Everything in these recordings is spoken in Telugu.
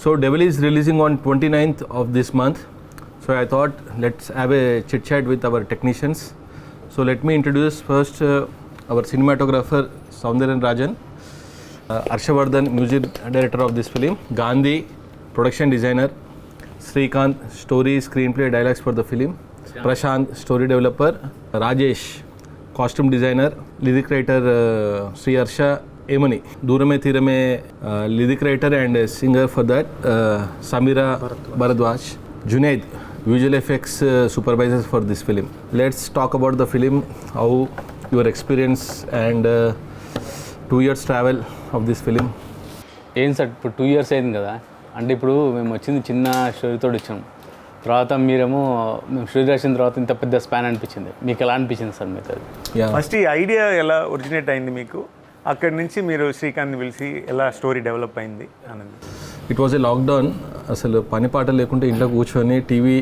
So Devil is releasing on 29th of this month. So I thought let's have a chit chat with our technicians. So let me introduce first our cinematographer Soundaryan Rajan, Harshavardhan, music director of this film, Gandhi, production designer, Srikanth, story, screenplay, dialogues for the film, Prashant, story developer, Rajesh, costume designer, lyric writer Sri Harsha Emani, Durame Thirame, lyric writer and singer for that, Samira Bharadwaj, Junaid, visual effects supervisors for this film. Let's talk about the film, how your experience and 2 years travel of this film. ఏం సార్ ఇప్పుడు 2 years అయింది కదా, అంటే ఇప్పుడు మేము వచ్చింది చిన్న స్టోరీతో వచ్చాం, తర్వాత మీరేమో మేము స్టోరీ రాసిన తర్వాత ఇంత పెద్ద స్పాన్ అనిపించింది. మీకు ఎలా అనిపించింది సార్ మీకు అది? ఫస్ట్ ఈ ఐడియా ఎలా ఒరిజినేట్ అయింది మీకు, అక్కడి నుంచి మీరు శ్రీకాంత్ని పిలిచి ఎలా స్టోరీ డెవలప్ అయింది అనేది? ఇట్ వాజ్ ఏ లాక్డౌన్, అసలు పని పాట లేకుంటే ఇంట్లో కూర్చొని టీవీ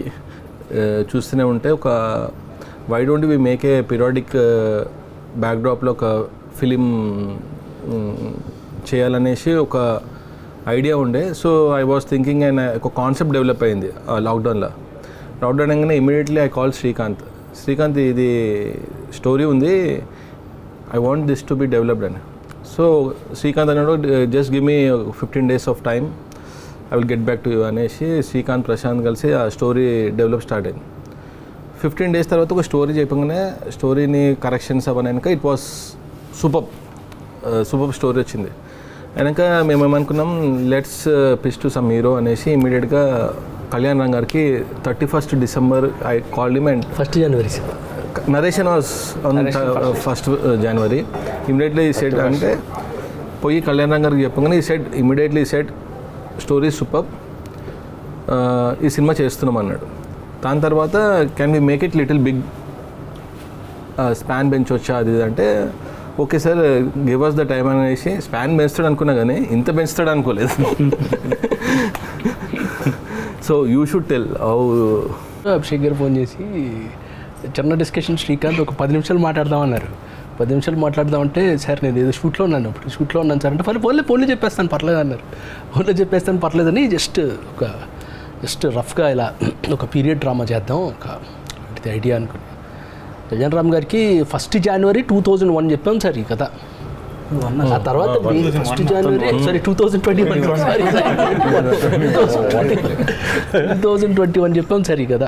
చూస్తూనే ఉంటే ఒక why don't we make a periodic బ్యాక్డ్రాప్లో ఒక ఫిలిం చేయాలనేసి ఒక ఐడియా ఉండే. So I was thinking and ఒక కాన్సెప్ట్ డెవలప్ అయింది లాక్డౌన్లో. లాక్డౌన్ అనగానే ఇమీడియట్లీ ఐ కాల్ శ్రీకాంత్ ఇది స్టోరీ ఉంది, I want this to be developed అని. సో శ్రీకాంత్ అన్నాడు just give me 15 days of time, I will get back to you అనేసి శ్రీకాంత్ ప్రశాంత్ కలిసి ఆ స్టోరీ డెవలప్ స్టార్ట్ అయింది. 15 days తర్వాత ఒక స్టోరీ చెప్పగానే స్టోరీని కరెక్షన్స్ అవనాక ఇట్ వాస్ సూపర్ స్టోరీ వచ్చింది. అయినాక మేము ఏమనుకున్నాం let's pitch to some hero అనేసి ఇమీడియట్గా కళ్యాణ్ రామ్ గారికి 31st December I called him and 1st January narration was on 1st January. Immediately ఈ సెట్ అంటే పోయి కళ్యాణ్ రామ్ గారికి చెప్పగానే ఈ set immediately set story super, ఈ సినిమా చేస్తున్నాం అన్నాడు. దాని తర్వాత can we make it little big, span పెంచొచ్చా అది అంటే okay sir give us the time అనేసి స్పాన్ పెంచుతాడు అనుకున్నా కానీ ఇంత పెంచుతాడు అనుకోలేదు. So you should tell how. Abhishek గారు ఫోన్ చేసి చిన్న డిస్కషన్, శ్రీకాంత్ ఒక 10 నిమిషాలు మాట్లాడదామన్నారు. 10 నిమిషాలు మాట్లాడదామంటే సార్ నేను ఏదో షూట్లో ఉన్నాను సార్ అంటే ఫోన్లో చెప్పేస్తాను పర్లేదు అన్నారు. ఫోన్లో చెప్పేస్తాను పర్లేదని జస్ట్ రఫ్గా ఇలా ఒక పీరియడ్ డ్రామా చేద్దాం ఒక ఐడియా అనుకుని కళ్యాణ్ రామ్ గారికి 1st January 2001 చెప్పాం సార్ ఈ కథ. ఆ తర్వాత 1st January 2021 చెప్పాం సార్ ఈ కథ.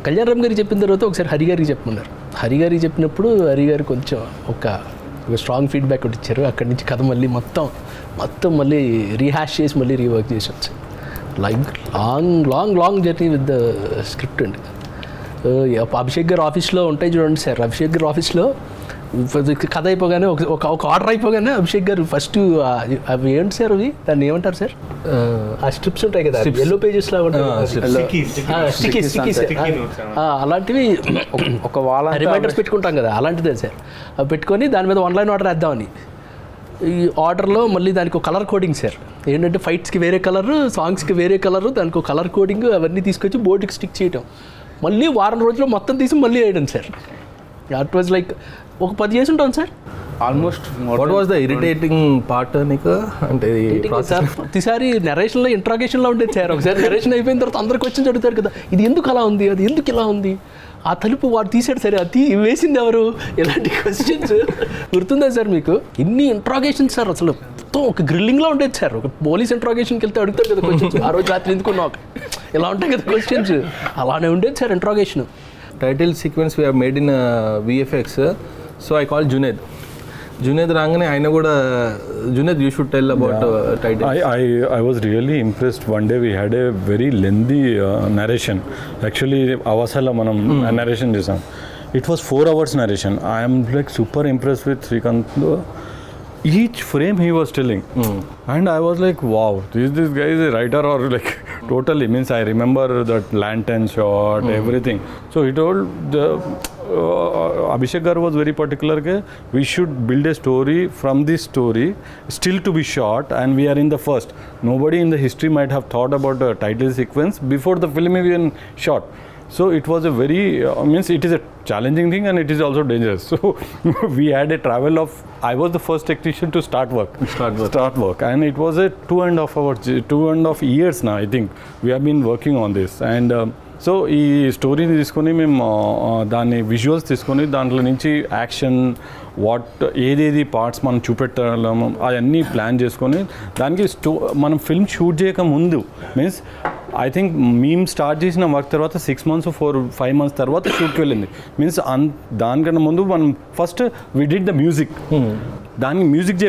కళ్యాణ్ రామ్ గారికి చెప్పిన తర్వాత ఒకసారి హరి గారికి చెప్పమన్నారు. హరి గారికి చెప్పినప్పుడు హరి గారు కొంచెం ఒక స్ట్రాంగ్ ఫీడ్బ్యాక్ ఒకటి ఇచ్చారు. అక్కడి నుంచి కథ మళ్ళీ మొత్తం మళ్ళీ రీహాష్ చేసి మళ్ళీ రీవర్క్ చేసి వచ్చారు. Like long journey with the script అండి. అభిషేక్ గారు ఆఫీస్లో ఉంటాయి చూడండి సార్, అభిషేక్ గారు ఆఫీస్లో కథ అయిపోగానే ఒక ఆర్డర్ అయిపోగానే అభిషేక్ గారు ఫస్ట్ అవి ఏంటి సార్ అవి దాన్ని ఏమంటారు సార్, ఆ స్ట్రిప్స్ ఉంటాయి కదా ఎల్లో పేజెస్ లాగా ఉంటాయి, అలాంటివి ఒక వాల్ రిమైండర్స్ పెట్టుకుంటాం కదా అలాంటిదే సార్. అవి పెట్టుకొని దాని మీద 1 line ఆర్డర్ వేద్దామని. ఈ ఆర్డర్లో మళ్ళీ దానికి ఒక కలర్ కోడింగ్ సార్, ఏంటంటే ఫైట్స్కి వేరే కలరు, సాంగ్స్కి వేరే కలరు, దానికి ఒక కలర్ కోడింగ్ అవన్నీ తీసుకొచ్చి బోర్డుకి స్టిక్ చేయటం, మళ్ళీ వారం రోజుల్లో మొత్తం తీసి మళ్ళీ వేయడం సార్. ఇట్ వాజ్ లైక్ ఒక 10 years ఉంటాను sir almost. What was the irritating part నీకు అంటే సార్? ప్రతిసారి నెరేషన్లో ఇంట్రాగేషన్లో ఉండేది సార్. ఒకసారి నెరేషన్ అయిపోయిన తర్వాత అందరు క్వశ్చన్స్ అడుగుతారు కదా, ఇది ఎందుకు అలా ఉంది, అది ఎందుకు ఇలా ఉంది, ఆ తలుపు వాడు తీసాడు సరే అది వేసింది ఎవరు, ఇలాంటి క్వశ్చన్స్ గుర్తుందా సార్ మీకు? ఇన్ని ఇంట్రాగేషన్స్ సార్, అసలు మొత్తం ఒక గ్రిల్లింగ్లో ఉండేది సార్. ఒక పోలీస్ ఇంట్రాగేషన్కి వెళ్తే అడుగుతారు కదా క్వశ్చన్స్, ఆ రోజు రాత్రి ఎందుకున్నావు ఇలా ఉంటాయి కదా క్వశ్చన్స్, అలానే ఉండేది sir interrogation. Title sequence we have made in VFX. So I call Junaid రాగానే ఆయన కూడా Junaid you should tell about title. I was really impressed. One day we had a very lengthy narration. Actually avasala manam narration chesam. It was 4 hours narration. I am like super impressed with Srikanth. Each frame he was telling and I was like wow, this guy is a writer or like totally means I remember that lantern shot everything. So he told the Abhishek Gar was very particular that we should build a story from this story still to be shot and we are in the first. Nobody in the history might have thought about the title sequence before the film even shot. So it was a very, means it is a challenging thing and it is also dangerous. So we had a travel of, I was the first technician to start work. And it was a 2.5 years now, I think. We have been working on this. And so ఈ స్టోరీని తీసుకొని మేము దాన్ని విజువల్స్ తీసుకొని దాంట్లో నుంచి యాక్షన్ ఏదేది పార్ట్స్ మనం చూపెట్టాము అవన్నీ ప్లాన్ చేసుకొని దానికి మనం ఫిల్మ్ షూట్ చేయక ముందు మీన్స్ ఐ థింక్ మేము స్టార్ట్ చేసిన వర్క్ తర్వాత 6 months 4-5 months తర్వాత షూట్కి వెళ్ళింది మీన్స్ దానికన్నా ముందు మనం first we did the music దానికి మ్యూజిక్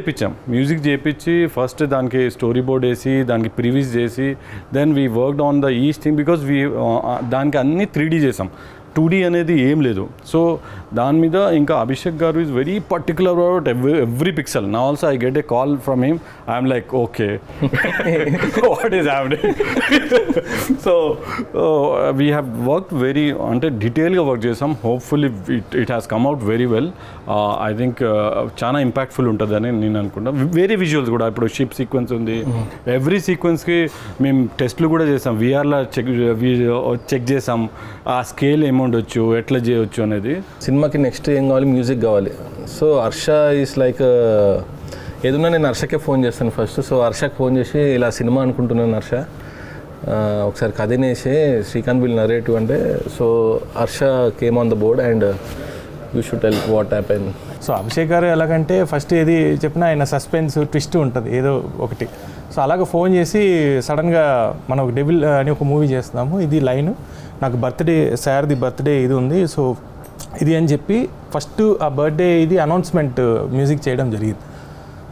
చేయించి ఫస్ట్ దానికి స్టోరీ బోర్డ్ వేసి దానికి ప్రివ్యూస్ చేసి then we worked on the each thing because దానికి అన్ని 3D చేసాం 2D అనేది ఏం లేదు సో దాని మీద ఇంకా అభిషేక్ గారు is very particular about every pixel నా also I get a call from him I'm like okay what is happening so we have work very అంటే డీటెయిల్గా వర్క్ చేసాం hopefully it has come out very well I think చాలా ఇంపాక్ట్ఫుల్ ఉంటుందని నేను అనుకుంటాను వేరే విజువల్స్ కూడా ఇప్పుడు షిప్ సీక్వెన్స్ ఉంది ఎవ్రీ సీక్వెన్స్కి మేము టెస్ట్లు కూడా చేసాం వీఆర్లో చెక్ చేసాం ఆ స్కేల్ ఏముండొచ్చు ఎట్లా చేయొచ్చు అనేది సినిమాకి నెక్స్ట్ ఏం కావాలి మ్యూజిక్ కావాలి సో హర్ష ఈస్ లైక్ ఏదన్నా నేను హర్షకే ఫోన్ చేస్తాను ఫస్ట్ సో హర్షకి ఫోన్ చేసి ఇలా సినిమా అనుకుంటున్నాను హర్ష ఒకసారి కథనేసి శ్రీకాంత్ విల్ నరేటివ్ అంటే so Harsha came on the board and you should tell what happen so Abhishek గారు ఎలాగంటే ఫస్ట్ ఏది చెప్పినా ఆయన సస్పెన్స్ ట్విస్ట్ ఉంటుంది ఏదో ఒకటి సో అలాగ ఫోన్ చేసి సడన్గా మనం ఒక డెవిల్ అని ఒక మూవీ చేస్తున్నాము ఇది లైన్ నాకు సార్ది బర్త్డే ఇది ఉంది సో ఇది అని చెప్పి ఫస్ట్ ఆ బర్త్డే ఇది అనౌన్స్మెంట్ మ్యూజిక్ చేయడం జరిగింది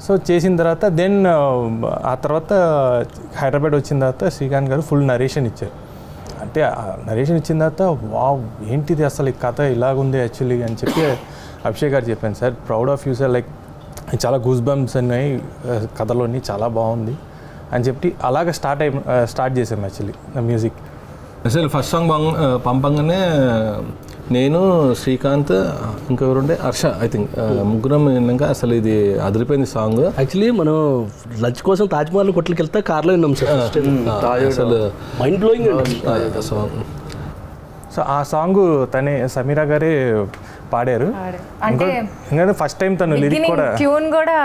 సో చేసిన తర్వాత దెన్ ఆ తర్వాత హైదరాబాద్ వచ్చిన తర్వాత శ్రీకాంత్ గారు ఫుల్ నరేషన్ ఇచ్చారు అంటే నరేషన్ ఇచ్చిన తర్వాత వావ్ ఏంటిది అసలు ఈ కథ ఇలాగుంది యాక్చువల్లీ అని చెప్పి అభిషేక్ గారు చెప్పాను sir proud of you sir like చాలా గూస్ బంప్స్ ఉన్నాయి కథలోని చాలా బాగుంది అని చెప్పి అలాగ స్టార్ట్ చేసాం యాక్చువల్లీ మ్యూజిక్ అసలు ఫస్ట్ సాంగ్ పంపంగానే నేను శ్రీకాంత్ ఇంకెవరుండే హర్ష ఐ థింక్ ముగ్గురం విన్నాక అసలు ఇది అదిరిపోయింది సాంగ్ యాక్చువల్లీ మనం లంచ్ కోసం తాజ్మహల్ కొట్లకి వెళ్తే కార్లో విన్నాం సార్ అసలు మైండ్ బ్లోయింగ్ సాంగ్ సో ఆ సాంగ్ తనే సమీరా గారే పాడారు అంటే ఫస్ట్ టైం తను లిరిక్ కూడా ట్యూన్ కూడా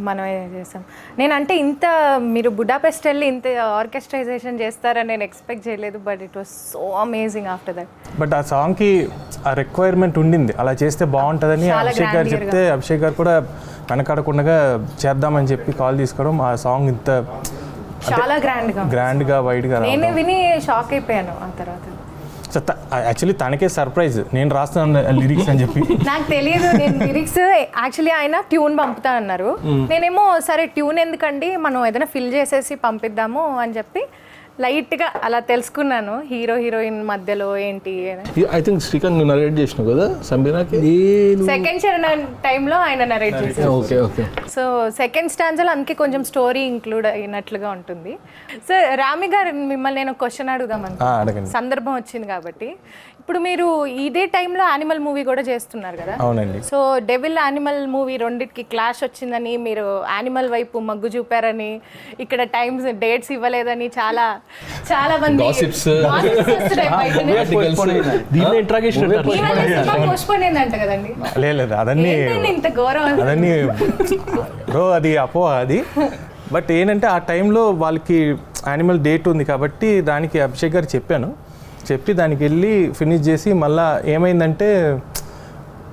మనమే చేసాం నేను అంటే ఇంత మీరు బుడాపెస్ట్ వెళ్ళి ఇంత ఆర్కెస్ట్రైజేషన్ చేస్తారని నేను ఎక్స్పెక్ట్ చేయలేదు but it was so amazing after that but ఆ సాంగ్కి ఆ రిక్వైర్మెంట్ ఉండింది అలా చేస్తే బాగుంటుందని అభిషేక్ గారు చెప్తే అభిషేక్ గారు కూడా వెనకాడకుండా చేద్దామని చెప్పి కాల్ తీసుకోవడం ఆ సాంగ్ ఇంత చాలా గ్రాండ్గా వైడ్గా నేను విని షాక్ అయిపోయాను ఆ తర్వాత సో యాక్చువల్లీ తనకే సర్ప్రైజ్ నేను రాస్తున్నాను లిరిక్స్ అని చెప్పి నాకు తెలియదు నేను లిరిక్స్ యాక్చువల్లీ ఆయన ట్యూన్ పంపుతా అన్నారు నేనేమో సరే ట్యూన్ ఎందుకండి మనం ఏదైనా ఫిల్ చేసేసి పంపిద్దాము అని చెప్పి లైట్గా అలా తెలుసుకున్నాను హీరోయిన్ మధ్యలో ఏంటి ఐ థింక్ శ్రీకాంత్ నువ్వు నరేట్ చేసినావు కదా సమీరాకి సెకండ్ చరణ్ టైంలో ఆయన నరేట్ చేశారు ఓకే సో సెకండ్ స్టాండ్స్లో అందుకే కొంచెం స్టోరీ ఇంక్లూడ్ అయినట్లుగా ఉంటుంది సో రామి గారు మిమ్మల్ని నేను క్వశ్చన్ అడుగుదామని సందర్భం వచ్చింది కాబట్టి ఇప్పుడు మీరు ఇదే టైంలో యానిమల్ మూవీ కూడా చేస్తున్నారు కదా అవునండి సో డెవిల్ యానిమల్ మూవీ రెండింటికి క్లాష్ వచ్చిందని మీరు యానిమల్ వైపు మగ్గు చూపారని ఇక్కడ టైమ్స్ డేట్స్ ఇవ్వలేదని చాలా మంది లేదు అదన్నీ బ్రో అది అది బట్ ఏంటంటే ఆ టైంలో వాళ్ళకి యానిమల్ డేట్ ఉంది కాబట్టి దానికి అభిషేక్ గారు చెప్పి దానికి వెళ్ళి ఫినిష్ చేసి మళ్ళీ ఏమైందంటే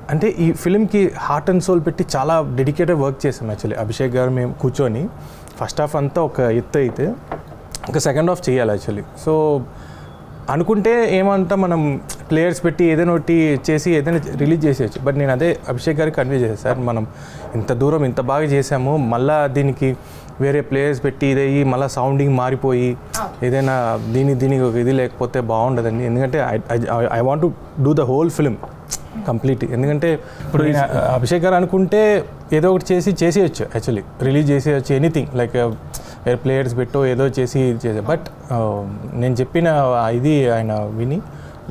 అంటే ఈ ఫిలింకి హార్ట్ అండ్ సోల్ పెట్టి చాలా డెడికేటెడ్ వర్క్ చేసాం యాక్చువల్లీ అభిషేక్ గారు మేము కూర్చొని ఫస్ట్ హాఫ్ అంతా ఒక ఎత్తు అయితే ఇంకా సెకండ్ హాఫ్ చేయాలి యాక్చువల్లీ సో అనుకుంటే ఏమంటా మనం ప్లేయర్స్ పెట్టి ఏదైనా ఒకటి చేసి ఏదైనా రిలీజ్ చేసేయచ్చు బట్ నేను అదే అభిషేక్ గారికి కన్వే చేశాను సార్ మనం ఇంత దూరం ఇంత బాగా చేసాము మళ్ళీ దీనికి వేరే ప్లేయర్స్ పెట్టి ఇదయ్యి మళ్ళీ సౌండింగ్ మారిపోయి ఏదైనా దీనికి ఒక ఇది లేకపోతే బాగుండదండి ఎందుకంటే I want to do the whole film complete ఎందుకంటే ఇప్పుడు అభిషేక్ గారు అనుకుంటే ఏదో ఒకటి చేసేయచ్చు యాక్చువల్లీ రిలీజ్ చేసేయచ్చు ఎనీథింగ్ లైక్ ప్లేయర్స్ పెట్టో ఏదో చేసి బట్ నేను చెప్పిన ఇది ఆయన విని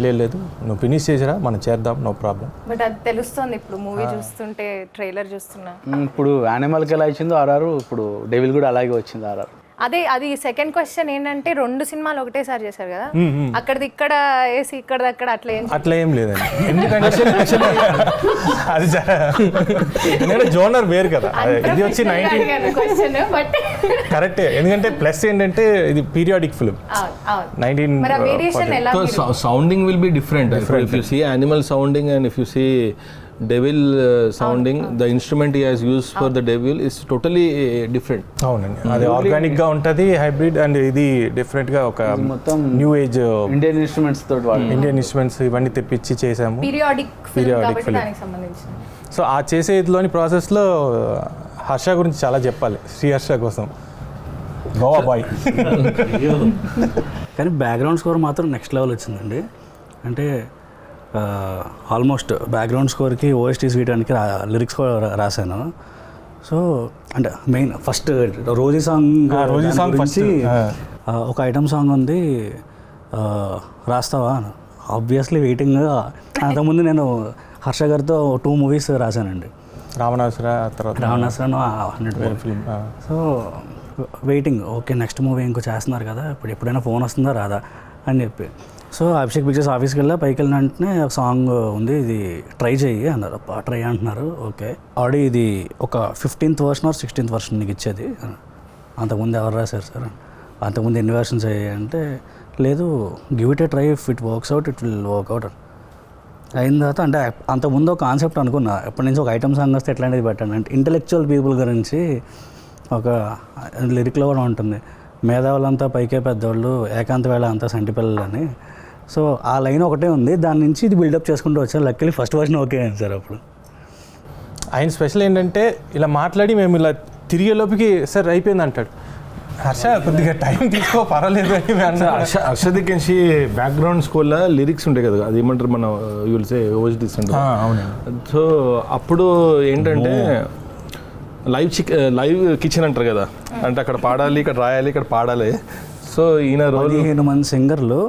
లేదు నువ్వు ఫినిష్ చేసిరా మనం చేద్దాం నో ప్రాబ్లం బట్ అది తెలుస్తుంది ఇప్పుడు మూవీ చూస్తుంటే ట్రైలర్ చూస్తున్నా ఇప్పుడు యానిమల్కి ఎలా ఇచ్చిందో ఆర్ఆర్ ఇప్పుడు డెవిల్ కూడా అలాగే వచ్చింది ఆర్ఆర్ అది సెకండ్ క్వశ్చన్ ఏంటంటే 2 సినిమాలు ఒకటేసారి చేశారు కదా, అక్కడిది ఇక్కడ వేసి ఇక్కడది అక్కడ అట్లా ఏం లేదండి. ఎందుకంటే అది ఎందుకంటే జోనర్ వేరు కదా, ఇది వచ్చి 19 కరెక్టే. ఎందుకంటే ప్లస్ ఏంటంటే ఇది periodic film 19 sounding will be different. If you see animal sounding and if you see devil sounding, the instrument he has used for the devil is totally different. అవునండి, అది ఆర్గానిక్ గా ఉంటది, హైబ్రిడ్, అండ్ ఇది డిఫరెంట్ గా ఒక మొత్తం న్యూ ఏజ్ ఇండియన్ ఇన్స్ట్రుమెంట్స్ తోటి ఇండియన్ ఇన్స్ట్రుమెంట్స్ ఇవన్నీ తెప్పించి చేసాము, పీరియాడిక్ ఫిల్మ్. సో ఆ చేసే ఇదిలోని ప్రాసెస్లో హర్ష గురించి చాలా చెప్పాలి. శ్రీ హర్ష కోసం గోవా బాయ్. కానీ బ్యాక్గ్రౌండ్ స్కోర్ మాత్రం నెక్స్ట్ లెవెల్ వచ్చిందండి. అంటే ఆల్మోస్ట్ బ్యాక్గ్రౌండ్ స్కోర్కి ఓఎస్టీస్ వేయడానికి లిరిక్స్ కూడా రాశాను. సో అంటే main first rosy song first ఒక ఐటమ్ సాంగ్ ఉంది, రాస్తావా? Obviously waiting. అంతకుముందు నేను హర్ష గారితో 2 మూవీస్ రాశానండి, Ravanasura 100 film. So waiting, okay next movie ఇంకో చేస్తున్నారు కదా, ఎప్పుడైనా ఫోన్ వస్తుందా రాదా అని చెప్పి. సో అభిషేక్ పిక్చర్స్ ఆఫీస్కి పైకి వెళ్ళిన వెంటనే ఒక సాంగ్ ఉంది, ఇది ట్రై చెయ్యి అన్నారు. ట్రై అంటున్నారు, ఓకే. ఆల్రెడీ ఇది ఒక 15th version are 16th version నీకు ఇచ్చేది. అంతకుముందు ఎవరు రాశారు సార్, అంతకుముందు ఎన్ని వర్షన్స్ అయ్యాయి అంటే, లేదు give it A try, if it works out it will work out అయిన తర్వాత. అంటే అంతకుముందు ఒక కాన్సెప్ట్ అనుకున్నా, ఎప్పటి నుంచి ఒక ఐటమ్ సాంగ్ వస్తే ఎట్లాంటిది పెట్టాను అంటే, ఇంటలెక్చువల్ పీపుల్ గురించి ఒక లిరిక్లో కూడా ఉంటుంది, మేధావులంతా పైకే పెద్దవాళ్ళు, ఏకాంత వేళ అంతా సంటి పిల్లలని. సో ఆ లైన్ ఒకటే ఉంది, దాని నుంచి ఇది బిల్డప్ చేసుకుంటూ వచ్చాను. లక్కీలీ ఫస్ట్ వర్షన్ ఓకే అయింది సార్. అప్పుడు ఆయన స్పెషల్ ఏంటంటే ఇలా మాట్లాడి మేము ఇలా తిరిగే లోపుకి సార్ అయిపోయింది అంటాడు. హర్ష కొద్దిగా టైం తీసుకో పర్వాలేదు అని. హర్షది కెన్షి బ్యాక్గ్రౌండ్ స్కోర్లో లిరిక్స్ ఉంటాయి కదా, అది ఏమంటారు మన యూల్సే ఓఎస్డీస్ అంటే. సో అప్పుడు ఏంటంటే లైవ్ కిచెన్ అంటారు కదా, అంటే అక్కడ పాడాలి, ఇక్కడ రాయాలి, ఇక్కడ పాడాలి. సో ఈయన 15 మంది సింగర్లు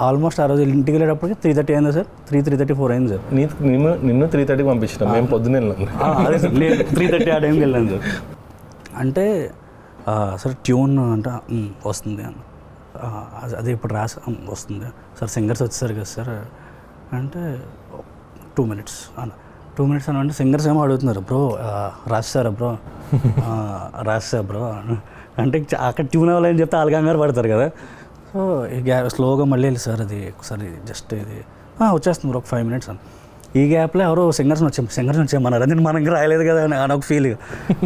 ఆల్మోస్ట్ ఆ రోజు ఇంటికి వెళ్ళేటప్పటికి 3:30 అయింది సార్, 3:34 అయింది సార్. నిన్ను 3:30కి పంపించిన, మేము పొద్దున్న వెళ్ళాను. అదే సార్, 3:30 ఆ టైంకి వెళ్ళాను సార్. అంటే సార్ ట్యూన్ అంటే వస్తుంది అని, అదే ఇప్పుడు వస్తుంది సార్, సింగర్స్ వచ్చేసారు కదా సార్ అంటే 2 minutes అన్న. 2 minutes అని అంటే సింగర్స్ ఏమో అడుగుతున్నారు, బ్రో రాస్తారా బ్రో, రాస్తా బ్రో అంటే అక్కడ ట్యూన్ అవ్వాలని చెప్తే ఆల్గంగారు పడతారు కదా. సో స్లోగా మళ్ళీ వెళ్ళి సార్ అది ఒకసారి జస్ట్ ఇది వచ్చేస్తుంది బ్రో, ఒక 5 minutes అని. ఈ గ్యాప్లో ఎవరో సింగర్స్ వచ్చామన్నారు, అది మనకి రాయలేదు కదా అని ఒక ఫీల్.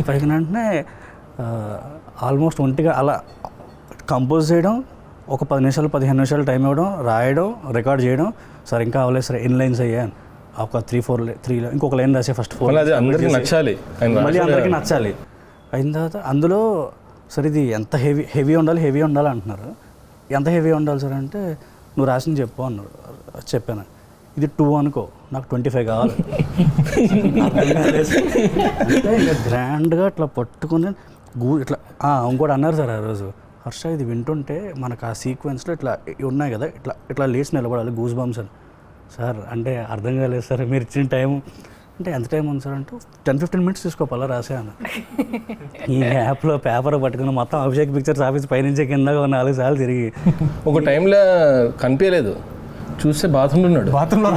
పైకి వెంటనే ఆల్మోస్ట్ ఒంటిగా అలా కంపోజ్ చేయడం, ఒక 10 నిమిషాలు 15 నిమిషాలు టైం ఇవ్వడం, రాయడం, రికార్డ్ చేయడం. సార్ ఇంకా అవ్వలేదు సార్, ఎన్ని లైన్స్ అయ్యాను, ఒక 3 ఇంకొక లైన్ రాసే ఫస్ట్ 4 అందరికీ నచ్చాలి, మళ్ళీ అందరికీ నచ్చాలి. అయిన తర్వాత అందులో సార్ ఇది ఎంత హెవీ ఉండాలి అంటున్నారు. ఎంత హెవీ ఉండాలి సార్ అంటే, నువ్వు రాసింది చెప్పు అన్నారు. చెప్పాను, ఇది 2 అనుకో, నాకు 25 కావాలి. అంటే ఇక గ్రాండ్గా ఇట్లా పట్టుకుని ఇట్లా ఇంకోటి అన్నారు సార్ ఆ రోజు, హర్ష ఇది వింటుంటే మనకు ఆ సీక్వెన్స్లో ఇట్లా ఉన్నాయి కదా, ఇట్లా లేచి నిలబడాలి, గూస్ బంప్స్ అని. సార్ అంటే అర్థం కాలేదు సార్, మీరు ఇచ్చిన టైం అంటే ఎంత టైం ఉంది సార్ అంటే 10-15 minutes తీసుకోపాలా రాసాను. ఈ యాప్లో పేపర్ పట్టుకుని మొత్తం అభిషేక్ పిక్చర్స్ ఆఫీస్ పైనుంచి కింద 4 సార్లు తిరిగి ఒక టైంలో కనిపించలేదు, చూస్తే బాత్రూంలో ఉన్నాడు. బాత్రూంలో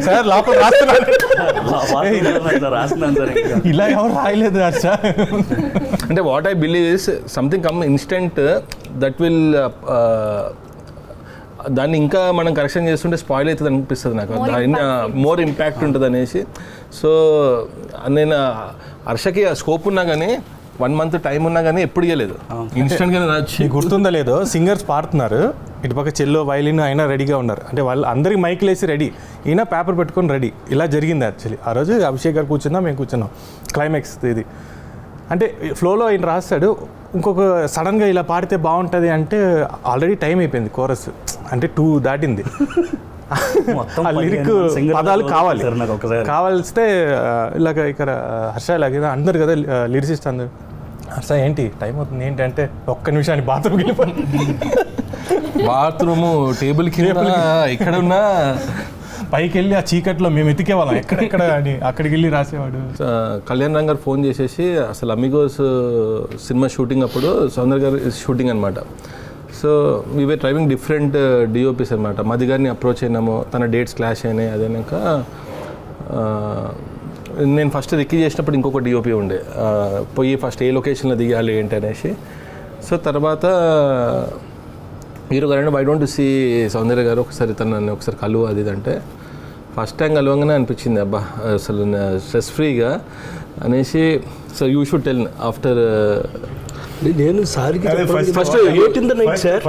సార్ లోపల రాస్తున్నాను సార్, ఇలా ఎవరు రాయలేదు హర్ష అంటే what I believe is something come instant that will దాన్ని ఇంకా మనం కరెక్షన్ చేస్తుంటే స్పాయిల్ అవుతుంది అనిపిస్తుంది నాకు, మోర్ ఇంపాక్ట్ ఉంటుంది అనేసి. సో నేను హర్షకి స్కోప్ ఉన్నా కానీ 1 month టైం ఉన్నా కానీ ఎప్పుడు ఇవ్వలేదు, ఇన్స్టెంట్గానే వచ్చి. గుర్తుందో లేదో సింగర్స్ పాడుతున్నారు, ఇటుపక్క చెల్లో వైలిన్ అయినా రెడీగా ఉన్నారు, అంటే వాళ్ళు అందరికి మైక్లు వేసి రెడీ, ఈయన పేపర్ పెట్టుకొని రెడీ. ఇలా జరిగింది యాక్చువల్లీ. ఆ రోజు అభిషేక్ గారు కూర్చున్నాం, మేము కూర్చున్నాం. క్లైమాక్స్ ఇది అంటే ఫ్లోలో ఆయన రాస్తాడు, ఇంకొక సడన్గా ఇలా పాడితే బాగుంటుంది అంటే ఆల్రెడీ టైం అయిపోయింది, కోరస్ అంటే 2 దాటింది. ఆ లిరిక్ పదాలు కావాల్స్తే ఇలాగ ఇక్కడ హర్ష ఇలాగ అందరు కదా లిరిసిస్ట్ అందరు, హర్ష ఏంటి టైం అవుతుంది ఏంటి అంటే, ఒక్క నిమిషాన్ని బాత్రూమ్కి వెళ్ళిపోయింది. బాత్రూము టేబుల్ కింద ఇక్కడ ఉన్నా పైకి వెళ్ళి ఆ చీకట్లో మేము ఎతికేవాళ్ళం ఎక్కడెక్కడ అని, అక్కడికి వెళ్ళి రాసేవాడు. కళ్యాణ్ రామ్ గారు ఫోన్ చేసేసి అసలు అమిగోస్ సినిమా షూటింగ్ అప్పుడు సౌందర్య గారు షూటింగ్ అనమాట. So we were driving different DOPs అనమాట. మది గారిని అప్రోచ్ అయినాము, తన డేట్స్ క్లాష్ అయినాయి. అదైనాక నేను ఫస్ట్ రిక్కీ చేసినప్పుడు ఇంకొక డిఓపి ఉండే, పోయి ఫస్ట్ ఏ లొకేషన్లో దిగాలి ఏంటి అనేసి. సో తర్వాత హీరో గారు వై డోంట్ సీ సౌందర్య గారు ఒకసారి తనని ఒకసారి కలువు అది అంటే, ఫస్ట్ టైం కలవంగానే అనిపించింది అబ్బా అసలు స్ట్రెస్ ఫ్రీగా అనేసి. So you should tell after నేను సార్కి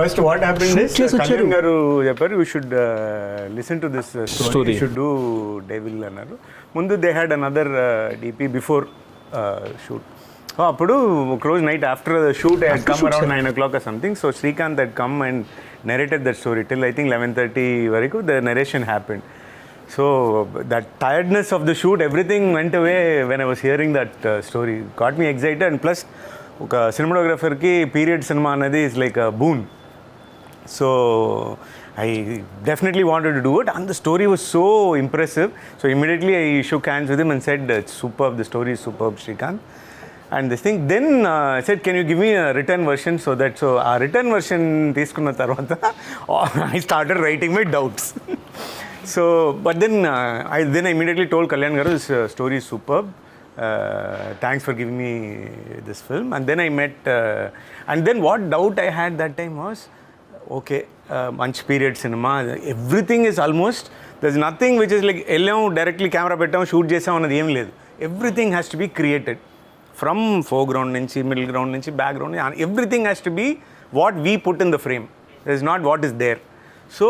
first what happened is Kalyan garu చెప్పారు you should listen to this story, should do devil అన్నారు. ముందు they had another DP before shoot. అప్పుడు ఒక రోజు night after the shoot I had come around 9 o'clock or something. So Srikanth had come and narrated that story till I think 11:30 varaku the narration happened. So that tiredness of the shoot, everything went away when I was hearing that story. Got me excited. And plus ఒక సినిమాటోగ్రఫర్కి పీరియడ్ సినిమా అనేది is like a boon. So I definitely wanted to do it, and the story was so impressive. So immediately I shook hands with him and said, "It's superb. The story is superb, Srikanth." And this thing. Then I said, "Can you give me a written version so that our written version తీసుకున్న తర్వాత I started writing my doubts." So, but then I immediately told Kalyan garu, "This story is superb. Thanks for giving me this film." And then I met, and then what doubt I had that time was, okay, మంచి పీరియడ్ సినిమా, everything is almost, there is nothing which is like వెళ్ళాం డైరెక్ట్లీ కెమెరా పెట్టాం షూట్ చేసాం అన్నది ఏం లేదు. Everything has to be created from foreground నుంచి మిడిల్ గ్రౌండ్ నుంచి background, everything has to be what we put in the frame, there is not what is there. So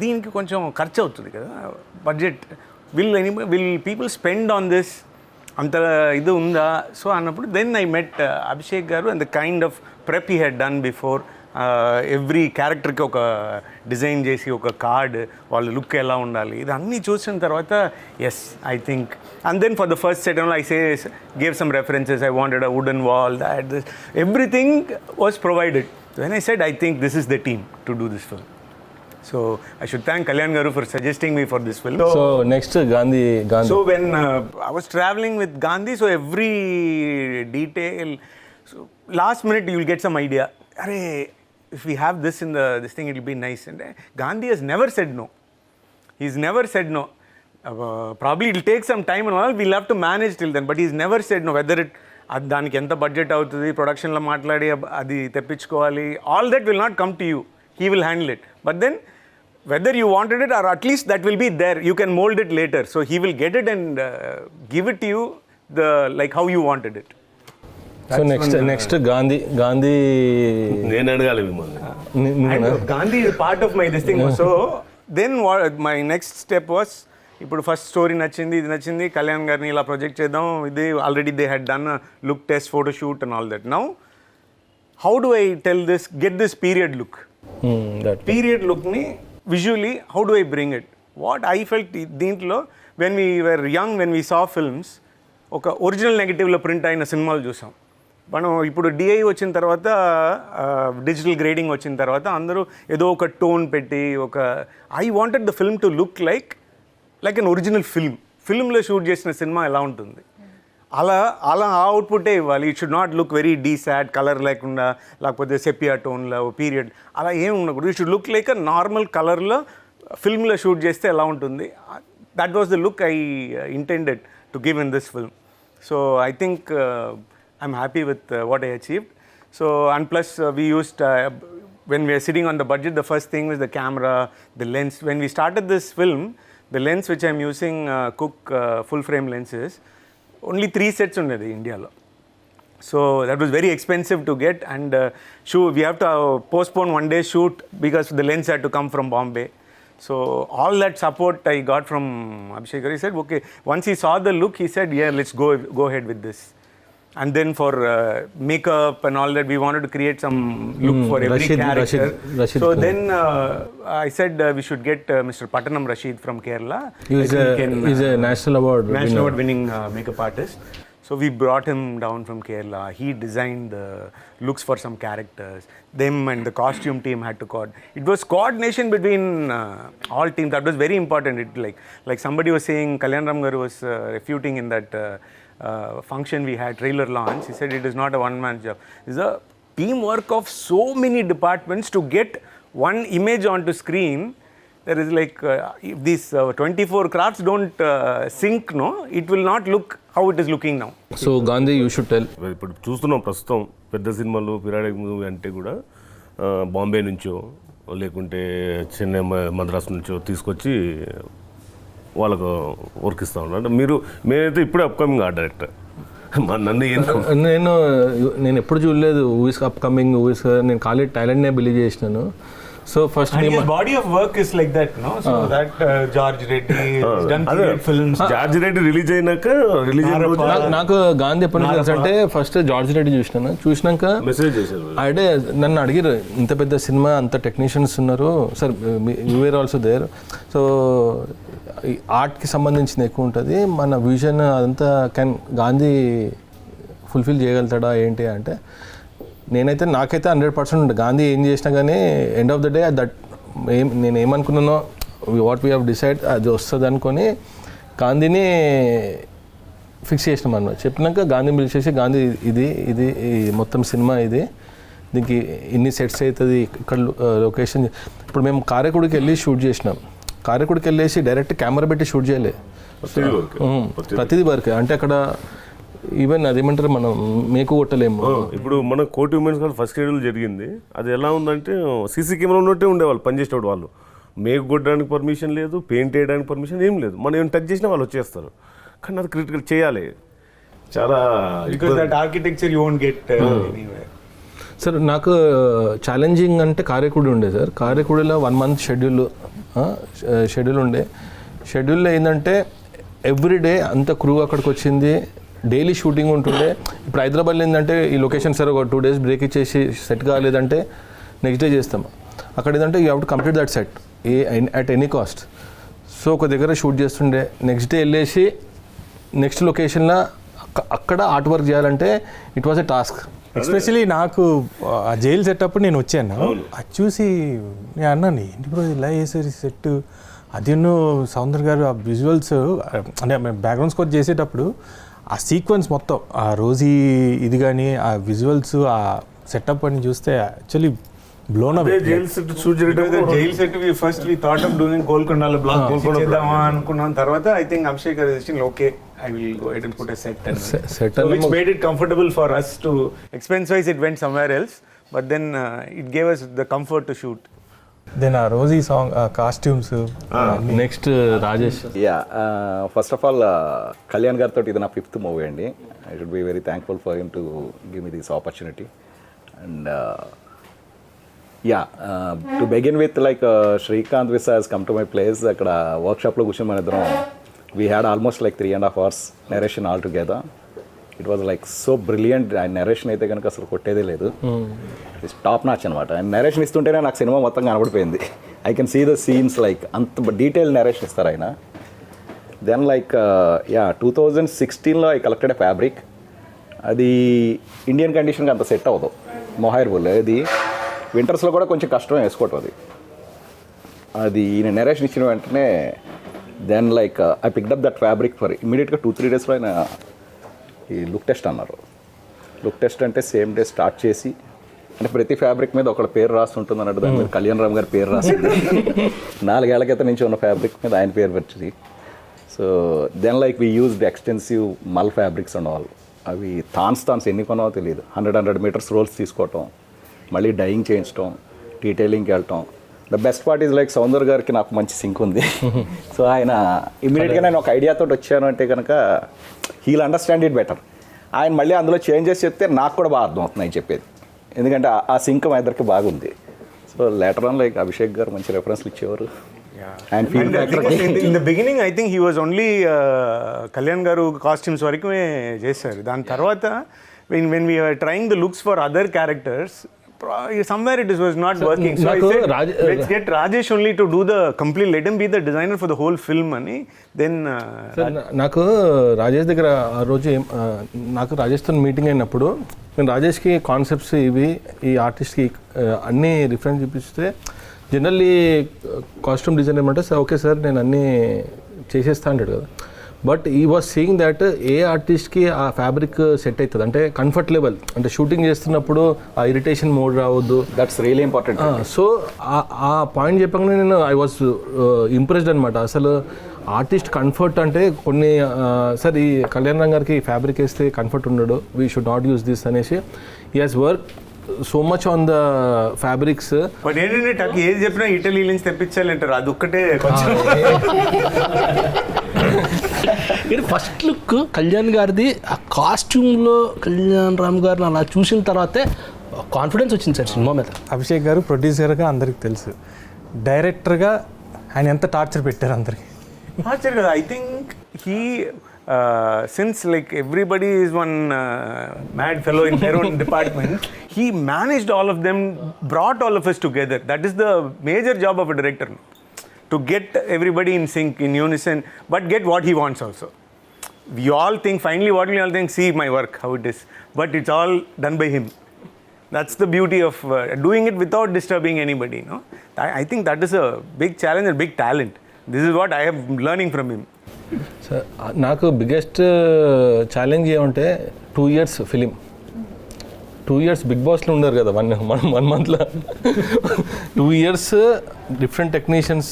దీనికి కొంచెం ఖర్చు అవుతుంది కదా, budget. Will people spend on this, అంత ఇది ఉందా? సో అన్నప్పుడు దెన్ ఐ మెట్ అభిషేక్ గారు and the kind of prep he had done before. Every క్యారెక్టర్కి ఒక డిజైన్ చేసి ఒక కార్డ్, వాళ్ళ లుక్ ఎలా ఉండాలి, ఇది అన్నీ చూసిన తర్వాత yes I think. And then for the first set I gave some references. I wanted a wooden wall, that this everything was provided. When I said I think this is the team to do this film. So I should thank Kalyan garu for suggesting me for this film. So next Gandhi. So when I was traveling with Gandhi, so every detail, so last minute you will get some idea. Arey, if we have this in this thing, it will be nice. And Gandhi has never said no. He's never said no. Probably it will take some time and all. We'll have to manage till then. But he's never said no. Whether it దానికి ఎంత బడ్జెట్ అవుతుంది, ప్రొడక్షన్లో మాట్లాడి అది తెప్పించుకోవాలి, all that will not come to you. He will handle it. But then whether you wanted it or at least that will be there, you can mold it later. So he will get it and give it to you like how you wanted it. So next Gandhi నేను అడగాలి మిమ్మల్ని. Gandhi is part of my this thing. So then my next step was, ఇప్పుడు ఫస్ట్ స్టోరీ నచ్చింది, ఇది నచ్చింది, కళ్యాణ్ గారిని ఇలా ప్రొజెక్ట్ చేద్దాం, ఇది already they had done look test, photo shoot and all that. Now how do I tell this, get this period look, period లుక్ని visually how do I bring it? What I felt దీంట్లో when we were young, when we saw films, ఒక ఒరిజినల్ నెగటివ్లో ప్రింట్ అయిన సినిమాలు చూసాం మనం. ఇప్పుడు డిఐ వచ్చిన తర్వాత, డిజిటల్ గ్రేడింగ్ వచ్చిన తర్వాత అందరూ ఏదో ఒక టోన్ పెట్టి ఒక, I wanted the film to look like an original ఫిల్మ్లో షూట్ చేసిన సినిమా ఎలా ఉంటుంది అలా ఆ అవుట్పుట్టే ఇవ్వాలి. It should not look very desat, colour లేకుండా, లేకపోతే సెపియా టోన్లో పీరియడ్ అలా ఏం ఉండకూడదు. It should look like a normal కలర్లో ఫిల్మ్లో షూట్ చేస్తే ఎలా ఉంటుంది, that was the look I intended to give in this film. So I think I'm happy with what I achieved. So, and plus we used, when we are sitting on the budget, the first thing was the camera, the lens. When we started this film, the lens which I'm using, Cook full frame lenses, only 3 sets unnadi India lo. So that was very expensive to get, and we have to postpone one day shoot because the lens had to come from Bombay. So all that support I got from Abhishek. He said, okay, once he saw the look, he said, yeah, let's go ahead with this. And then for makeup and all that, we wanted to create some look for every character. Rashid so then I said we should get Mr. Pattanam Rashid from Kerala. He's a national award winning makeup artist. So we brought him down from Kerala. He designed the looks for some characters. Them and the costume team had to it was coordination between all teams. That was very important. It like somebody was saying, Kalyan Ram garu was refuting in that function we had, trailer launch. He said it is not a one-man job. It's a teamwork of so many departments to get one image onto screen. There is like if these 24 crafts don't sync, no, it will not look how it is looking now. So Gandhi, you should tell. ఇప్పుడు చూస్తున్నాం ప్రస్తుతం పెద్ద సినిమాలు పిరాడిక్ మూవీ అంటే కూడా బాంబే నుంచో లేకుంటే చెన్నై మద్రాస్ నుంచో తీసుకొచ్చి వాళ్ళకు వర్క్ ఇస్తూ ఉన్నారు. మేమైతే ఇప్పుడే అప్కమింగ్ ఆర్ట్ డైరెక్టర్. నేను ఎప్పుడు చూడలేదు మూవీస్ అప్కమింగ్ మూవీస్. నేను ఖాళీ టాలెంట్నే బిలీవ్ చేసినాను. So first his body of work is like that, no? So that George Reddy has done period films. George Reddy release అయినాక నాకు గాంధీ ఎప్పటి నుంచి తెలుసు అంటే ఫస్ట్ జార్జ్ రెడ్డి చూసినాక మెసేజ్ చేశారు. అంటే నన్ను అడిగారు, ఇంత పెద్ద సినిమా అంత టెక్నీషియన్స్ ఉన్నారు sir, you were also there. So ఆర్ట్కి సంబంధించింది ఎక్కువ ఉంటుంది, మన విజన్ అదంతా గాంధీ ఫుల్ఫిల్ చేయగలుగుతాడా ఏంటి అంటే, నాకైతే 100% ఉంటుంది. గాంధీ ఏం చేసినా కానీ end of the day that నేను ఏమనుకున్నానో వాట్ వీ హ్యావ్ డిసైడ్ అది వస్తుంది అనుకొని గాంధీని ఫిక్స్ చేసినాం అన్నమాట. చెప్పినాక గాంధీని పిలిచేసి, గాంధీ ఇది మొత్తం సినిమా ఇది, దీనికి ఇన్ని సెట్స్ అవుతుంది, ఇక్కడ లొకేషన్. ఇప్పుడు మేము కారేకుడికి వెళ్ళి షూట్ చేసినాం. కారేకుడికి వెళ్ళేసి డైరెక్ట్ కెమెరా పెట్టి షూట్ చేయలేదు, ప్రతిదీ వర్క్. అంటే అక్కడ ఈవెన్ అదేమంటారు, మనం మేకు కొట్టలేము. ఇప్పుడు మన కోటి ఉమెన్స్ కాల్ ఫస్ట్ షెడ్యూల్ జరిగింది. అది ఎలా ఉందంటే సీసీ కెమెరా ఉన్నట్టే ఉండేవాళ్ళు పనిచేసేవాడు. వాళ్ళు మేకు కొట్టడానికి పర్మిషన్ లేదు, పెయింట్ వేయడానికి పర్మిషన్ ఏం లేదు. మనం ఏం టచ్ చేసినా వాళ్ళు వచ్చేస్తారు. కానీ అది క్రిటికల్ చేయాలి చాలా. Architecture you won't get anywhere. Sir నాకు ఛాలెంజింగ్ అంటే కారేకుడి ఉండే సార్. కారేకుడిలో 1 month షెడ్యూల్ ఉండే. షెడ్యూల్లో ఏంటంటే ఎవ్రీడే అంత క్రూ అక్కడికి వచ్చింది, డైలీ షూటింగ్ ఉంటుండే. ఇప్పుడు హైదరాబాద్లో ఏంటంటే ఈ లొకేషన్ సార్ ఒక 2 days బ్రేక్ ఇచ్చేసి సెట్ కాలేదంటే నెక్స్ట్ డే చేస్తాం. అక్కడ ఏంటంటే you have to complete that set at any cost. So ఒక దగ్గర షూట్ చేస్తుండే, నెక్స్ట్ డే వెళ్ళేసి నెక్స్ట్ లొకేషన్లో అక్కడ ఆర్ట్ వర్క్ చేయాలంటే it was a task. Especially నాకు ఆ జైలు సెటప్ నేను వచ్చాను, అది చూసి నేను అన్నాను, ఏంటి బ్రో ఇలా వేసారు సెట్. అదేనో సౌందర్ గారు ఆ విజువల్స్ అంటే బ్యాక్గ్రౌండ్ స్కోర్ చేసేటప్పుడు ఆ సీక్వెన్స్ మొత్తం, ఆ రోజీ ఇది కానీ ఆ విజువల్స్ ఆ సెటప్ అని చూస్తే actually blown away. Jail set first we thought of doing గోల్కొండలో బ్లాక్ చేద్దామా అనుకున్నాం. తర్వాత ఐ థింక్ అభిషేక్ గారు suggestion, okay I will go ahead and put a set which made it comfortable for us to, expense wise it went somewhere else, but then it gave us the comfort to shoot. Then ఆ rosy song costumes. Next Rajesh. First of all Kalyan గారితో ఇది నా 5th మూవీ అండి. I should be very thankful for him to give me this opportunity. And to begin with like Srikanth Vissa has come to my place. అక్కడ వర్క్షాప్లో కూర్చొని మన ఇద్దరం we had almost like 3.5 hours narration all together. It was like so brilliant. ఆయన నెరేషన్ అయితే కనుక అసలు కొట్టేదే లేదు, ఇట్స్ టాప్ నాచ్ అనమాట. ఆయన నెరేషన్ ఇస్తుంటేనే నాకు సినిమా మొత్తం కనబడిపోయింది. I can see the scenes, like అంత డీటెయిల్ నెరేషన్ ఇస్తారు ఆయన. దెన్ లైక్ 2016లో ఐ కలెక్టెడ్ ఎ ఫ్యాబ్రిక్. అది ఇండియన్ కండిషన్కి అంత సెట్ అవ్వదు, మొహైర్ బుల్. అది వింటర్స్లో కూడా కొంచెం కష్టం వేసుకోవటం. అది ఈయన నెరేషన్ ఇచ్చిన వెంటనే then like I picked up that fabric for ఇమీడియట్గా 2-3 daysలో ఆయన ఈ లుక్ టెస్ట్ అన్నారు. లుక్ టెస్ట్ అంటే సేమ్ డే స్టార్ట్ చేసి, అంటే ప్రతి ఫ్యాబ్రిక్ మీద ఒకళ్ళ పేరు రాసి ఉంటుంది అన్నట్టు దాని మీద కళ్యాణ్ రామ్ గారి పేరు రాసింది. 4 ఏళ్ల క్రితం నుంచి ఉన్న ఫ్యాబ్రిక్ మీద ఆయన పేరు వచ్చింది. So then like we used extensive mul fabrics and all. అవి థాన్స్ ఎన్ని కొనవో తెలియదు. 100 meters రోల్స్ తీసుకోవటం, మళ్ళీ డైయింగ్ చేయించడం, డీటెయిలింగ్కి వెళ్ళటం. The best part is like Soundar గారికి నాకు మంచి సింక్ ఉంది. సో ఆయన ఇమీడియట్గా నేను ఒక ఐడియాతో వచ్చాను అంటే కనుక హీల్ అండర్స్టాండ్ ఇట్ బెటర్. ఆయన మళ్ళీ అందులో చేంజెస్ చెప్తే నాకు కూడా బాగా అర్థం అవుతుంది ఆయన చెప్పేది, ఎందుకంటే ఆ సింక్ మా ఇద్దరికి బాగుంది. So later on like Abhishek గారు మంచి రెఫరెన్స్లు ఇచ్చేవారు. And in the beginning I think he was only Kalyan garu costumes varikume chesaru. Dan tarvata when we were trying the looks for other characters, somewhere it was not working. So I said, let's get Rajesh only to do the complete, let him be the designer for the whole film అని. Then నాకు రాజేష్ దగ్గర ఆ రోజు నాకు రాజేష్తో మీటింగ్ అయినప్పుడు నేను రాజేష్కి కాన్సెప్ట్స్ ఇవి ఈ ఆర్టిస్ట్కి అన్నీ రిఫరెన్స్ చూపిస్తే జనరల్లీ కాస్ట్యూమ్ డిజైన్ ఏమంటే సార్ ఓకే సార్ నేను అన్నీ చేసేస్తా అంటాడు కదా. బట్ ఈ వాజ్ సీయింగ్ దట్ ఏ ఆర్టిస్ట్కి ఆ ఫ్యాబ్రిక్ సెట్ అవుతుంది అంటే కంఫర్ట్ లెవెల్ అంటే షూటింగ్ చేస్తున్నప్పుడు ఆ ఇరిటేషన్ మోడ్ రావద్దు. That's really important. సో ఆ పాయింట్ చెప్పగానే నేను ఐ వాజ్ ఇంప్రెస్డ్ అనమాట. అసలు ఆర్టిస్ట్ కంఫర్ట్ అంటే కొన్ని సార్ ఈ కళ్యాణ్ రామ్ గారికి ఫ్యాబ్రిక్ వేస్తే కంఫర్ట్ ఉండడు, we should not use this అనేసి he has work so much on the fabrics. But ఏంటంటే టర్కీ ఏది చెప్పినా ఇటలీ నుంచి తెప్పించాలంటారు, అది ఒక్కటే కొంచెం. ఫస్ట్ లుక్ కళ్యాణ్ గారిది ఆ కాస్ట్యూమ్లో కళ్యాణ్ రామ్ గారిని అలా చూసిన తర్వాతే కాన్ఫిడెన్స్ వచ్చింది సార్ సినిమా మీద. అభిషేక్ గారు ప్రొడ్యూసర్గా అందరికి తెలుసు, డైరెక్టర్గా ఆయన ఎంత టార్చర్ పెట్టారు అందరికి. టార్చర్ కదా, I think he since like everybody is one mad fellow in their own department, he managed all of them, brought all of us together. That is the major job of a director, to get everybody in sync, in unison, but get what he wants also. We all think, finally what we all think, see my work, how it is, but it's all done by him. That's the beauty of doing it without disturbing anybody, no? I think that is a big challenge and big talent. This is what I am learning from him. Sir నాకు బిగ్గెస్ట్ ఛాలెంజ్ ఏమంటే 2 years ఫిలిం, 2 years బిగ్ బాస్లో ఉన్నారు కదా, 1 monthలో 2 years డిఫరెంట్ టెక్నీషియన్స్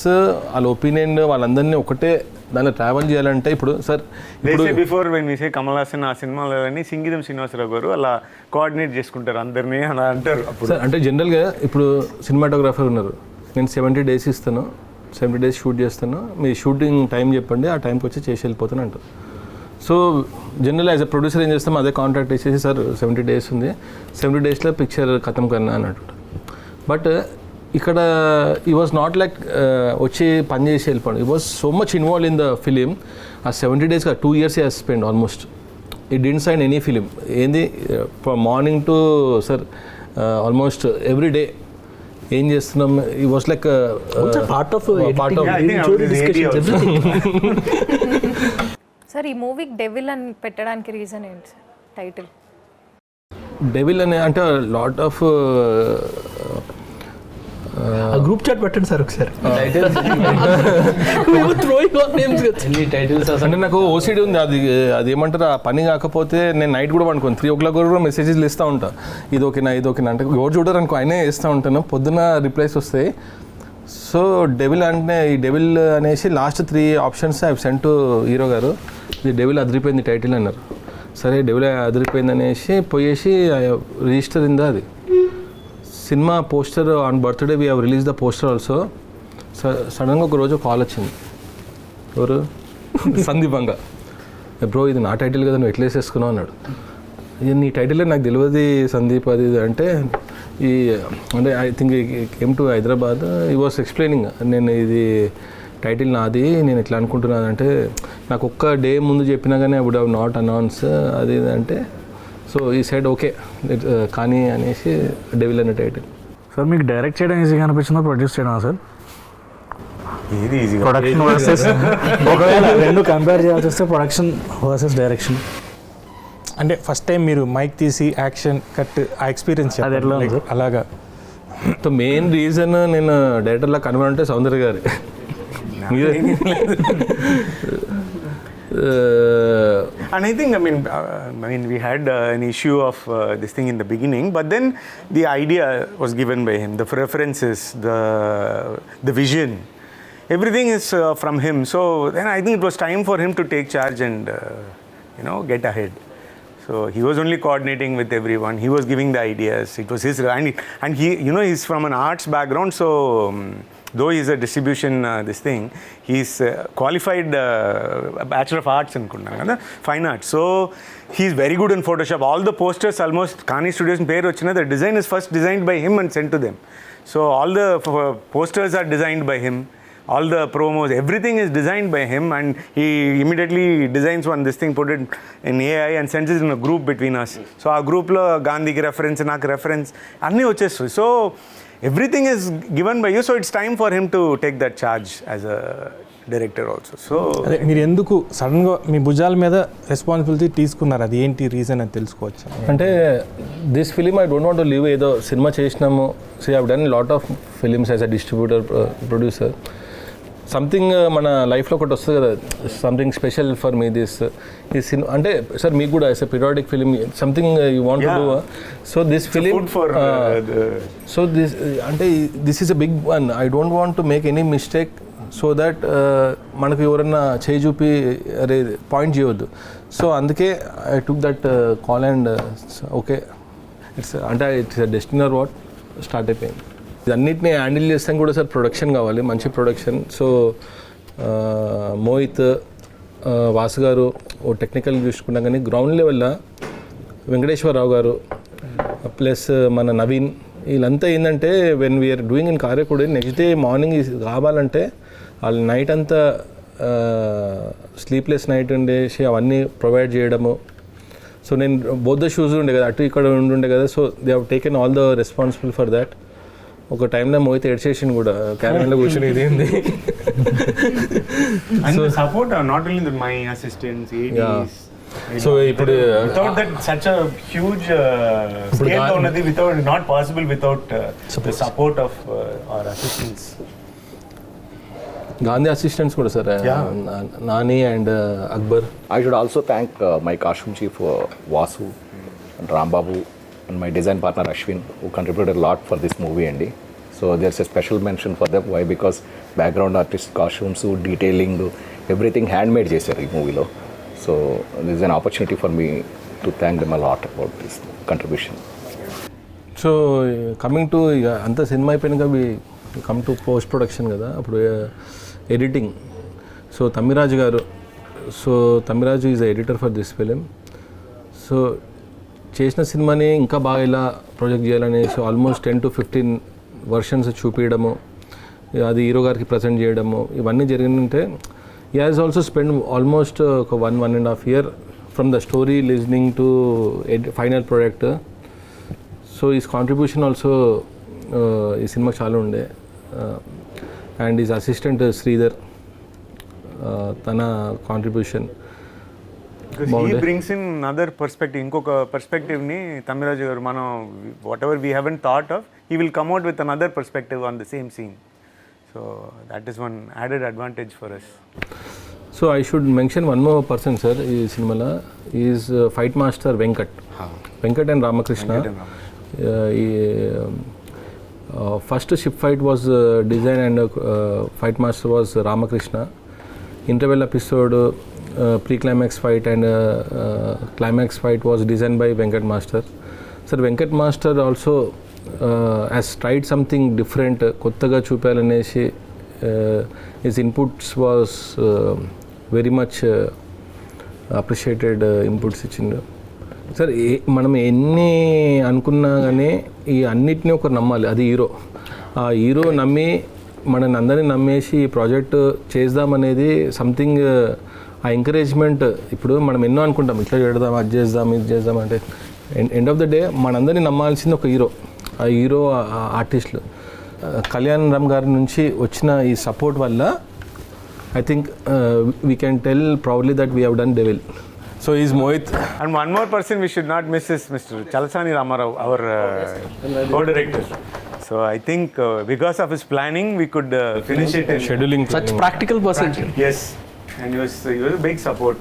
వాళ్ళ ఒపీనియన్ వాళ్ళందరినీ ఒకటే దాన్ని ట్రావెల్ చేయాలంటే ఇప్పుడు సార్ బిఫోర్ వెన్ వి సే కమల్ హాసన్ ఆ సినిమాలని సింగీతం శ్రీనివాసరావు గారు అలా కోఆర్డినేట్ చేసుకుంటారు అందరినీ అలా అంటారు. సార్ అంటే జనరల్గా ఇప్పుడు సినిమాటోగ్రాఫర్ ఉన్నారు, నేను 70 days ఇస్తాను, 70 days షూట్ చేస్తాను, మీ షూటింగ్ టైం చెప్పండి, ఆ టైంకి వచ్చి చేసి వెళ్ళిపోతాను అంటారు. So general as a producer ఏం చేస్తాం, అదే కాంట్రాక్ట్ ఇచ్చేసి సార్ 70 days ఉంది, 70 daysలో పిక్చర్ ఖతం కన్నా అని అంటారు. బట్ ఇక్కడ ఈ వాజ్ నాట్ లైక్ వచ్చి పని చేసి వెళ్ళిపోండి, ఈ was so much involve in the film. ఆ 70 days 2 years has spend almost. He didn't sign any film ఏంది morning to sir almost every day ఏం చేస్తున్నాం. ఈ was like part of sir ఈ మూవీకి డెవిల్ అని పెట్టడానికి రీజన్ ఏంటి సార్ టైటిల్? డెవిల్ అనే అంటే లాట్ ఆఫ్ గ్రూప్ చాట్ పెట్టండి సార్ ఒకసారి. అంటే నాకు ఓసిడి ఉంది, అది ఏమంటారు ఆ పని కాకపోతే నేను నైట్ కూడా అనుకోను 3 o'clock కూడా మెసేజెస్ ఇస్తూ ఉంటా, ఇది ఓకేనా అంటే ఎవరు చూడరు అనుకో ఆయనే వేస్తూ ఉంటాను, పొద్దున్న రిప్లైస్ వస్తాయి. సో డెవిల్ అంటే ఈ డెవిల్ అనేసి last 3 options I sent to hero గారు, ఇది డెవిల్ అదిరిపోయింది టైటిల్ అన్నారు. సరే డెవిల్ అదిరిపోయింది అనేసి పోయేసి రిజిస్టర్ ఇందా అది cinema poster on birthday we have release the poster also. సడన్గా ఒక రోజు కాల్ వచ్చింది, ఎవరు సందీపంగా, బ్రో ఇది నా టైటిల్ కదా నువ్వు ఎట్లా వేసేసుకున్నావు అన్నాడు. ఇది నీ టైటిలే నాకు తెలియదు సందీప్ అది అంటే ఈ అంటే I think came to Hyderabad, ఈ వాస్ ఎక్స్ప్లెయినింగ్ నేను ఇది టైటిల్ నాది నేను ఎట్లా అనుకుంటున్నాను అంటే నాకు ఒక్క డే ముందు చెప్పినా కానీ I would have not announce అది అంటే. సో ఈ సైడ్ ఓకే కానీ అనేసి డెవిల్ అనే టైటిల్. సార్ మీకు డైరెక్ట్ చేయడం ఈజీగా అనిపించిందా ప్రొడ్యూస్ చేయడం సార్? ఇది ఈజీగా ప్రొడక్షన్ వర్సెస్ ఒకవేళ రెండు కంపేర్ చేయాల్సి వస్తే ప్రొడక్షన్ వర్సెస్ డైరెక్షన్ అంటే ఫస్ట్ టైం మీరు మైక్ తీసి యాక్షన్ కట్ ఆ ఎక్స్పీరియన్స్ అది ఎట్లా ఉంది సార్? అలాగా సో మెయిన్ రీజన్ నేను డైరెక్టర్లా కనుగొనంటే సౌందర్య గారు. And I think, I mean, we had an issue of this thing in the beginning, but then the idea was given by him, the preferences, the vision, everything is from him. So then I think it was time for him to take charge and, get ahead. So he was only coordinating with everyone. He was giving the ideas. It was his, and he, he's from an arts background, so. Though he's a distribution this thing, he's qualified Bachelor of Arts in Fine Arts. So he's very good in Photoshop. All the posters almost Kani Studios in Peru, the design is first designed by him and sent to them. So all the posters are designed by him. all the promos, everything is designed by him, and he immediately designs this thing, put it in AI and sends it in a group between us. So our group lo Gandhi ki reference, నాకు reference అన్నీ వచ్చేస్తాయి. So everything is given by you, so it's time for him to take that charge as a director also. So అదే మీరు ఎందుకు సడన్గా మీ భుజాల మీద రెస్పాన్సిబిలిటీ తీసుకున్నారు, అది ఏంటి రీజన్ అని తెలుసుకోవచ్చు? అంటే this film I don't want to leave ఏదో సినిమా చేసినాము. So I have done lot of films as a distributor, producer. Something మన లైఫ్లో ఒకటి వస్తుంది కదా, something special for me this ఈ సినిమా. అంటే సార్ మీకు కూడా as a periodic film something you want to do. So this film so this అంటే this is a big one. I don't want to make any mistake so that మనకు ఎవరన్నా చేయి చూపి అరే పాయింట్ చేయవద్దు. సో అందుకే I took that call and okay it's అంటే it's destiny or what start అయిపోయింది. అన్నిటిని హ్యాండిల్ చేస్తాం కూడా సార్ ప్రొడక్షన్ కావాలి, మంచి ప్రొడక్షన్. సో మోహిత్, వాసు గారు ఓ టెక్నికల్ చూసుకున్నా, కానీ గ్రౌండ్ లెవెల్లో వెంకటేశ్వరరావు గారు ప్లస్ మన నవీన్ వీళ్ళంతా ఏంటంటే when we're doing in Karaikudi next day morning కావాలంటే వాళ్ళు నైట్ అంతా స్లీప్లెస్ నైట్ ఉండేసి అవన్నీ ప్రొవైడ్ చేయడము. సో నేను బోత్ ద షూస్ ఉండే కదా, అటు ఇక్కడ ఉండే కదా. So they have taken all the responsible for that. ఒక టైంలో మోహిత్ ఎడ్సేషన్ కూడా క్యారమెన్లో కూర్చొని ఇదేంది. And the support are not only my assistants, ADs. So ఇప్పుడు without that such a huge scale ఉన్నది, without not possible without the support of our assistants. Gandhi assistants కూడా sir, Nani and Akbar. I should also thank my costume chief Vasu and Rambabu and my design partner Ashwin, who contributed a lot for this movie అండి. So there's a special mention for them. Why? Because background artist, costumes, detailing, everything handmade చేశారు ఈ మూవీలో. So this is an opportunity for me to thank them a lot about this contribution. So coming to ఇక అంత సినిమా అయిపోయినాక we come to post production కదా, అప్పుడు editing. So Thammiraju garu, so Thammiraju is editor for this film. So చేసిన సినిమాని ఇంకా బాగా ఇలా ప్రొజెక్ట్ చేయాలని సో ఆల్మోస్ట్ 10 to 15 వర్షన్స్ చూపించడము, అది హీరో గారికి ప్రజెంట్ చేయడము, ఇవన్నీ జరిగిందంటే he has also spent almost 1.5 years from the story listening to final product. So his contribution also ఈ సినిమాకి చాలా ఉండే. అండ్ his assistant శ్రీధర్, తన contribution because he brings in another perspective, ఇంకొక perspective ని తమ్మిరాజు గారు మనం whatever we haven't thought of, he will come out with another perspective on the same scene. So that is one added advantage for us. So I should mention one more person, sir, ఈ సినిమాలో is fight master Venkat and Ramakrishna. First ship fight was design and fight master was Ramakrishna. Interval episode, pre-climax fight and climax fight was design by Venkat master. Sir Venkat master also has tried something different, కొత్తగా చూపాలనేసి his inputs was very much appreciated inputs ఇచ్చిండు. సార్ మనం ఎన్ని అనుకున్నా కానీ ఈ అన్నిటినీ ఒకరు నమ్మాలి, అది హీరో. ఆ హీరో నమ్మి మనని అందరినీ నమ్మేసి ఈ ప్రాజెక్ట్ చేద్దామనేది సంథింగ్, ఆ ఎంకరేజ్మెంట్. ఇప్పుడు మనం ఎన్నో అనుకుంటాం, ఇట్లా చేద్దాం, అది చేద్దాం, ఇది చేద్దాం అంటే ఎండ్ ఆఫ్ ద డే మనందరినీ నమ్మాల్సింది ఒక హీరో. ఆ హీరో ఆర్టిస్టులు కళ్యాణ్ రామ్ గారి నుంచి వచ్చిన ఈ సపోర్ట్ వల్ల I think we can tell proudly that we have done devil. So is Mohit. And one more person we should not miss is Mr. Chalasani Ramarao, our co-director. So I think because of his planning we could finish it in scheduling. Such practical person. Yes, and he was a big support.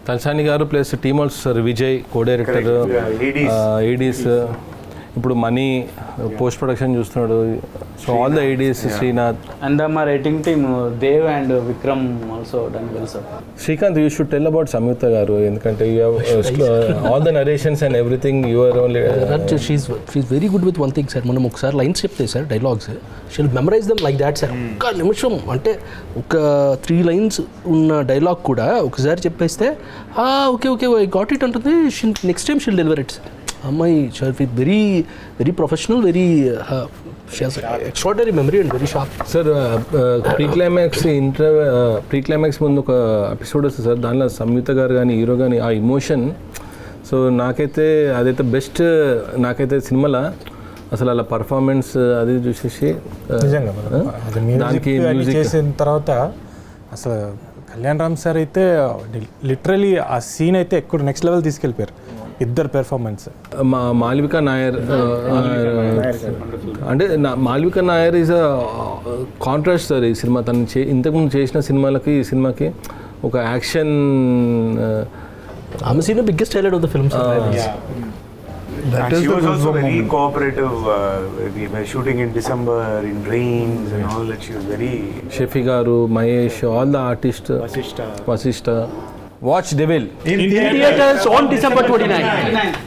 Talasani గారు plus team also sir, Vijay co-director, ADs, ఇప్పుడు మనీ పోస్ట్ ప్రొడక్షన్ చూస్తున్నాడు. So all the ideas Srinath and మా writing team Dev and Vikram also done well sir. Srikanth, you should tell about Samyuktha గారు, ఎందుకంటే you have all the narrations and everything you are only. She is very good with one thing sir. మనం ఒకసారి లైన్స్ చెప్తే sir dialogues, she'll memorise them like that sir. ఒక్క నిమిషం అంటే ఒక 3 lines ఉన్న డైలాగ్ కూడా ఒకసారి చెప్పేస్తే okay okay I got it అంటుంది. Next time she'll deliver it sir. అమ్మాయి very very professional, very extraordinary memory and very sharp. Sir pre climax ముందు ఒక ఎపిసోడ్ వస్తుంది సార్, దానిలో సంయుక్త గారు కానీ హీరో కానీ ఆ ఇమోషన్, సో నాకైతే అదైతే బెస్ట్. నాకైతే సినిమాలో అసలు అలా పర్ఫార్మెన్స్ అది చూసేసి నిజంగా దానికి మ్యూజిక్ చేసిన తర్వాత అసలు కళ్యాణ్ రామ్ సార్ అయితే లిటరలీ ఆ సీన్ అయితే ఎక్కువ నెక్స్ట్ లెవెల్ తీసుకెళ్ళిపోయారు ఇద్దరు పెర్ఫార్మెన్స్. మాల్వికా నాయర్ అంటే Malvika Nair is a contrast sir ఈ సినిమా. తను ఇంతకుముందు చేసిన సినిమాలకి ఈ సినిమాకి ఒక యాక్షన్. ఆమె scene biggest highlight of the film. And she was also very cooperative. We were shooting in December in rains and all that. She was very. Shafi గారు, Mahesh, all the artist, Vashishta. Watch devil In theaters on December 29.